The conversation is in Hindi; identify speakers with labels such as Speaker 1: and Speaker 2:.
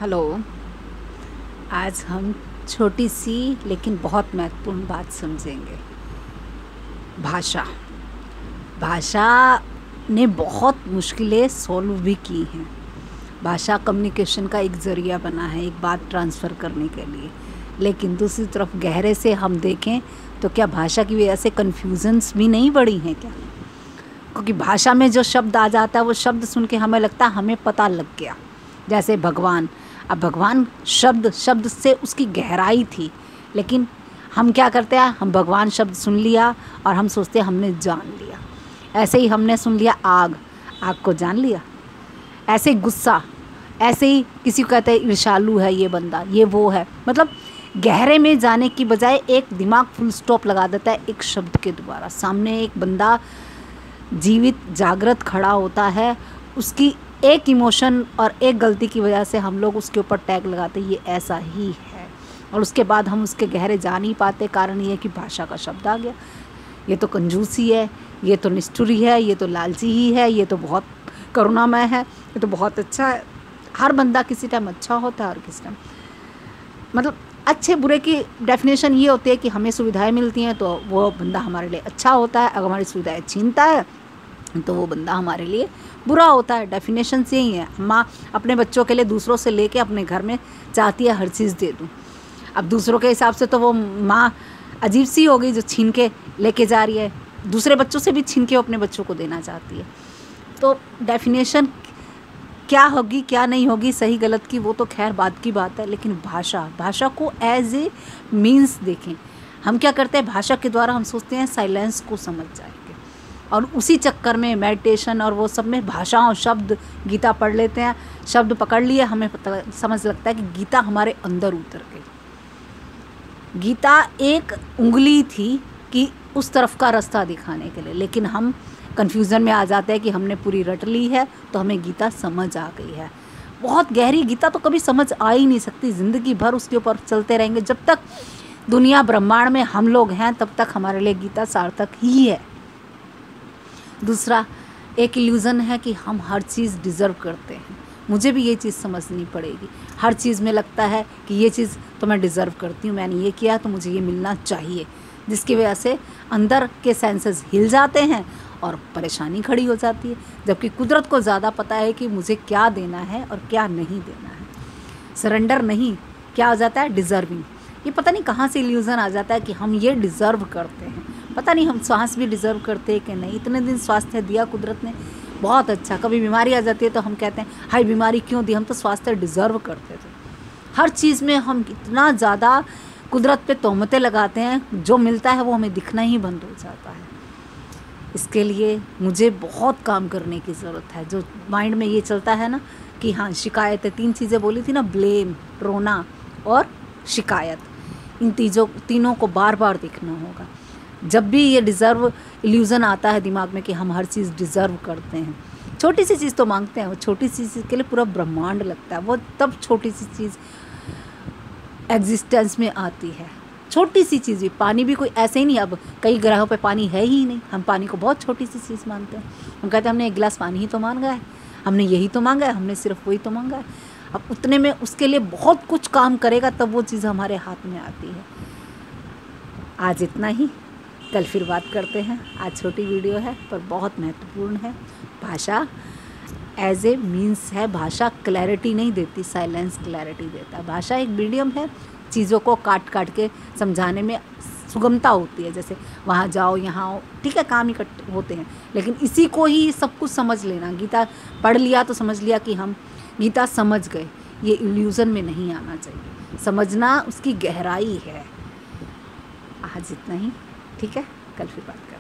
Speaker 1: हेलो। आज हम छोटी सी लेकिन बहुत महत्वपूर्ण बात समझेंगे। भाषा। भाषा ने बहुत मुश्किलें सॉल्व भी की हैं। भाषा कम्युनिकेशन का एक ज़रिया बना है, एक बात ट्रांसफ़र करने के लिए। लेकिन दूसरी तरफ गहरे से हम देखें तो क्या भाषा की वजह से कन्फ्यूज़न्स भी नहीं बढ़ी हैं क्या? क्योंकि भाषा में जो शब्द आ जाता है वो शब्द सुन के हमें लगता है हमें पता लग गया। जैसे भगवान। अब भगवान शब्द से उसकी गहराई थी, लेकिन हम क्या करते हैं, हम भगवान शब्द सुन लिया और हम सोचते हैं हमने जान लिया। ऐसे ही हमने सुन लिया आग को जान लिया। ऐसे ही गुस्सा, ऐसे ही किसी को कहते हैं ईर्ष्यालु है ये बंदा, ये वो है। मतलब गहरे में जाने की बजाय एक दिमाग फुल स्टॉप लगा देता है एक शब्द के द्वारा। सामने एक बंदा जीवित जागृत खड़ा होता है, उसकी एक इमोशन और एक गलती की वजह से हम लोग उसके ऊपर टैग लगाते ये ऐसा ही है, और उसके बाद हम उसके गहरे जा नहीं पाते। कारण ये है कि भाषा का शब्द आ गया। ये तो कंजूसी है, ये तो निष्ठुरी है, ये तो लालची ही है, ये तो बहुत करुणामय है, ये तो बहुत अच्छा है। हर बंदा किसी टाइम अच्छा होता है और किसी टाइम मतलब अच्छे बुरे की डेफिनेशन ये होती है कि हमें सुविधाएं मिलती हैं तो वो बंदा हमारे लिए अच्छा होता है, अगर हमारी सुविधाएं छीनता है तो वो बंदा हमारे लिए बुरा होता है। डेफिनेशन से ही है। माँ अपने बच्चों के लिए दूसरों से लेके अपने घर में चाहती है हर चीज़ दे दूँ। अब दूसरों के हिसाब से तो वो माँ अजीब सी हो गई जो छीन के लेके जा रही है, दूसरे बच्चों से भी छीन के वो अपने बच्चों को देना चाहती है। तो डेफिनेशन क्या होगी क्या नहीं होगी, सही गलत की, वो तो खैर बात की बात है। लेकिन भाषा को एज ए मीन्स देखें। हम क्या करते हैं, भाषा के द्वारा हम सोचते हैं साइलेंस को समझ जाएंगे, और उसी चक्कर में मेडिटेशन और वो सब में भाषाओं शब्द गीता पढ़ लेते हैं, शब्द पकड़ लिए, हमें पता समझ लगता है कि गीता हमारे अंदर उतर गई। गीता एक उंगली थी कि उस तरफ का रास्ता दिखाने के लिए, लेकिन हम कन्फ्यूज़न में आ जाते हैं कि हमने पूरी रट ली है तो हमें गीता समझ आ गई है। बहुत गहरी गीता तो कभी समझ आ ही नहीं सकती, ज़िंदगी भर उसके ऊपर चलते रहेंगे। जब तक दुनिया ब्रह्मांड में हम लोग हैं तब तक हमारे लिए गीता सार्थक ही है। दूसरा एक इल्यूज़न है कि हम हर चीज़ डिज़र्व करते हैं। मुझे भी ये चीज़ समझनी पड़ेगी। हर चीज़ में लगता है कि ये चीज़ तो मैं डिज़र्व करती हूँ, मैंने ये किया तो मुझे ये मिलना चाहिए, जिसकी वजह से अंदर के सेंसेस हिल जाते हैं और परेशानी खड़ी हो जाती है। जबकि कुदरत को ज़्यादा पता है कि मुझे क्या देना है और क्या नहीं देना है। सरेंडर नहीं, क्या हो जाता है, डिज़र्विंग। ये पता नहीं कहाँ से इल्यूज़न आ जाता है कि हम ये डिज़र्व करते हैं। पता नहीं हम सांस भी डिज़र्व करते हैं कि नहीं। इतने दिन स्वास्थ्य दिया कुदरत ने, बहुत अच्छा। कभी बीमारी आ जाती है तो हम कहते हैं हाय बीमारी क्यों दी, हम तो स्वास्थ्य डिज़र्व करते थे। हर चीज़ में हम इतना ज़्यादा कुदरत पे तोहमतें लगाते हैं, जो मिलता है वो हमें दिखना ही बंद हो जाता है। इसके लिए मुझे बहुत काम करने की ज़रूरत है। जो माइंड में ये चलता है ना कि हाँ शिकायत है, 3 चीज़ें बोली थी ना, ब्लेम, रोना और शिकायत, इन तीनों को बार बार देखना होगा। जब भी ये डिज़र्व इल्यूज़न आता है दिमाग में कि हम हर चीज़ डिज़र्व करते हैं, छोटी सी चीज़ तो मांगते हैं, वो छोटी सी चीज़ के लिए पूरा ब्रह्मांड लगता है। वो तब छोटी सी चीज़ एग्जिस्टेंस में आती है। छोटी सी चीज़ भी, पानी भी कोई ऐसे ही नहीं, अब कई ग्रहों पे पानी है ही नहीं, हम पानी को बहुत छोटी सी चीज़ मानते हैं। हम कहते हैं हमने 1 गिलास पानी ही तो मांगा है, हमने यही तो मांगा है, हमने सिर्फ वही तो मांगा है। अब उतने में उसके लिए बहुत कुछ काम करेगा तब वो चीज़ हमारे हाथ में आती है। आज इतना ही, कल फिर बात करते हैं। आज छोटी वीडियो है पर बहुत महत्वपूर्ण है। भाषा एज ए मीन्स है। भाषा क्लैरिटी नहीं देती, साइलेंस क्लैरिटी देता है। भाषा एक मीडियम है, चीज़ों को काट काट के समझाने में सुगमता होती है। जैसे वहाँ जाओ यहाँ आओ, ठीक है, काम इकट्ठे होते हैं, लेकिन इसी को ही सब कुछ समझ लेना। गीता पढ़ लिया तो समझ लिया कि हम गीता समझ गए, ये इल्यूज़न में नहीं आना चाहिए। समझना उसकी गहराई है। आज इतना ही, ठीक है, कल फिर बात करें।